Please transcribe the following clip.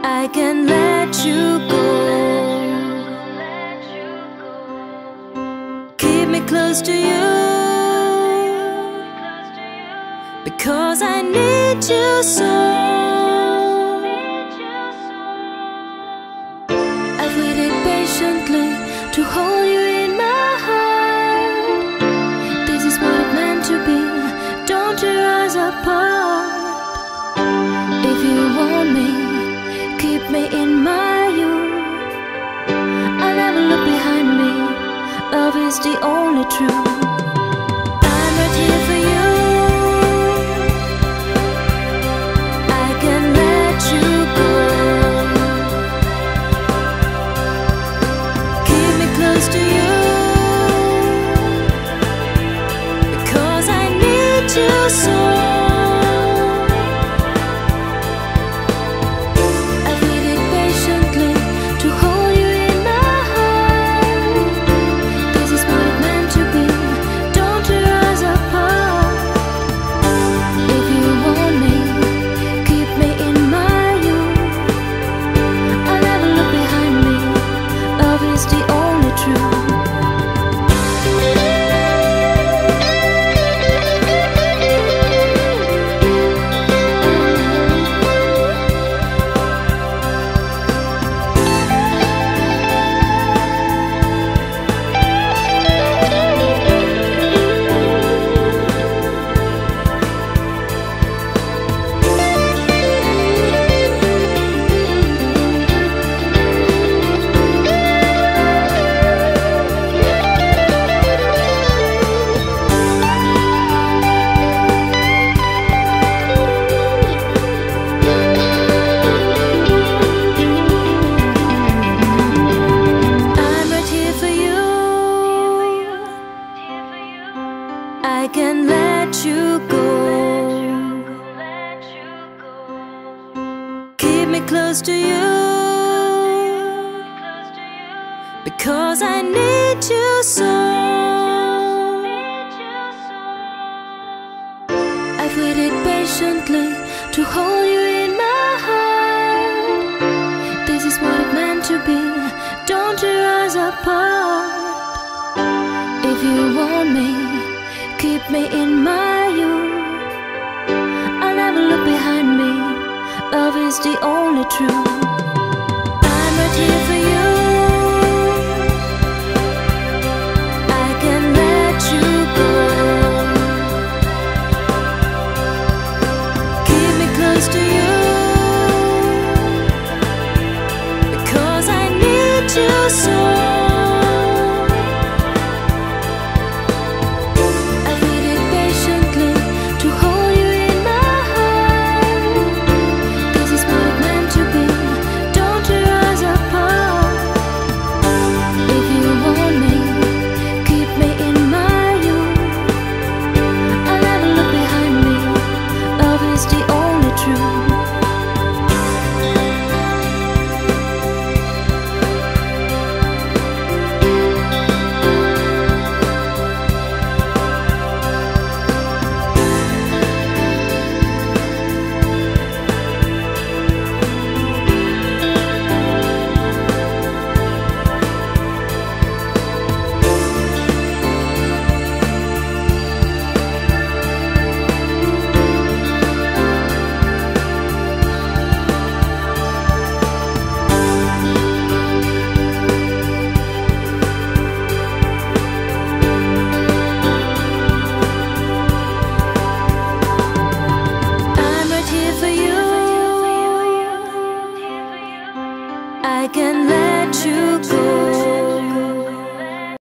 I can let you go. Keep me close to you, because I need you so. I've waited patiently to hold you in my heart. This is what it meant to be. Don't tear us apart. If you want me, keep me in my youth. I'll never look behind me. Love is the only truth. I'm right here for you. I can let you go. Keep me close to you, because I need you so. I can let you go. Keep me close to you, because I need you so. I've waited patiently to hold you in my heart. This is what it meant to be. Don't tear us apart. If you want me, keep me in my youth. I'll never look behind me. Love is the only truth. I'm right here for you. I can let you go. Keep me close to you, because I need you so.